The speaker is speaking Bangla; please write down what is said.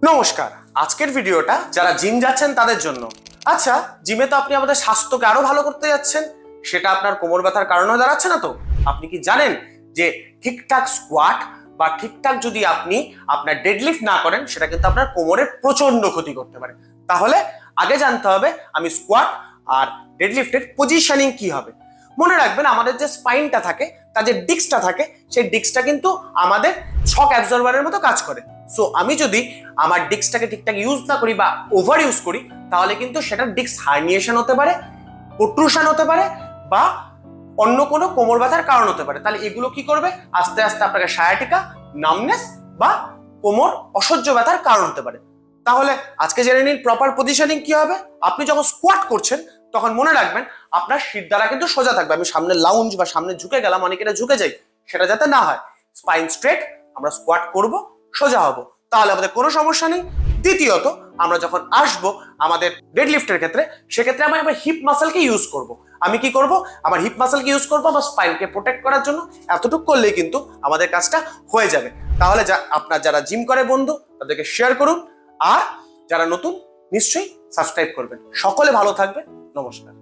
নমস্কার, আজকের ভিডিওটা যারা জিম যাচ্ছেন তাদের জন্য। আচ্ছা, জিমে তো আপনি আমাদের স্বাস্থ্যকে আরো ভালো করতে যাচ্ছেন, সেটা আপনার কোমর ব্যথার কারণ হয়ে দাঁড়াচ্ছে না তো? আপনি কি জানেন যে ঠিকঠাক স্কোয়াট বা ঠিকঠাক যদি আপনি আপনার ডেডলিফট না করেন, সেটা কিন্তু আপনার কোমরের প্রচন্ড ক্ষতি করতে পারে। তাহলে আগে জানতে হবে আমি স্কোয়াট আর ডেডলিফটের পজিশনিং কি হবে। মনে রাখবেন, আমাদের যে স্পাইনটা থাকে, তার যে ডিস্কটা থাকে, সেই ডিস্কটা কিন্তু আমাদের শক অ্যাবজর্বারের মতো কাজ করে। সো আমি যদি আমার ডিস্কটাকে ঠিকঠাক ইউজ না করি বা ওভার ইউজ করি, তাহলে কিন্তু সেটা ডিস্ক হার্নিয়েশন হতে পারে, প্রোট্রুশন হতে পারে, বা অন্য কোনো কোমর ব্যথার কারণ হতে পারে। তাহলে এগুলো কি করবে? আস্তে আস্তে আপনাকে সায়াটিকা, নামনেস বা কোমর অসহ্য ব্যথার কারণ হতে পারে। তাহলে আজকে জেনে নিন প্রপার পজিশনিং কি হবে। আপনি যখন স্কোয়াট করছেন তখন মনে রাখবেন আপনার শিরদাঁড়া কিন্তু সোজা থাকবে। আমি সামনে লাউঞ্জ বা সামনে ঝুঁকে গেলাম, অনেকেটা ঝুঁকে যাই, সেটা যাতে না হয়। স্পাইন স্ট্রেট, আমরা স্কোয়াট করব, সোজা হব, তাহলে আমাদের কোনো সমস্যা নেই। দ্বিতীয়ত, আমরা যখন আসবো আমাদের ডেডলিফটের ক্ষেত্রে, সেক্ষেত্রে আমি আমার হিপ মাসেলকে ইউজ করব। আমি কি করব? আমার হিপ মাসেলকে ইউজ করবো আমার স্পাইনকে প্রোটেক্ট করার জন্য। এতটুকু করলেই কিন্তু আমাদের কাজটা হয়ে যাবে। তাহলে আপনার যারা জিম করে বন্ধু, তাদেরকে শেয়ার করুন, আর যারা নতুন নিশ্চয়ই সাবস্ক্রাইব করবেন। সকলে ভালো থাকবেন। নমস্কার।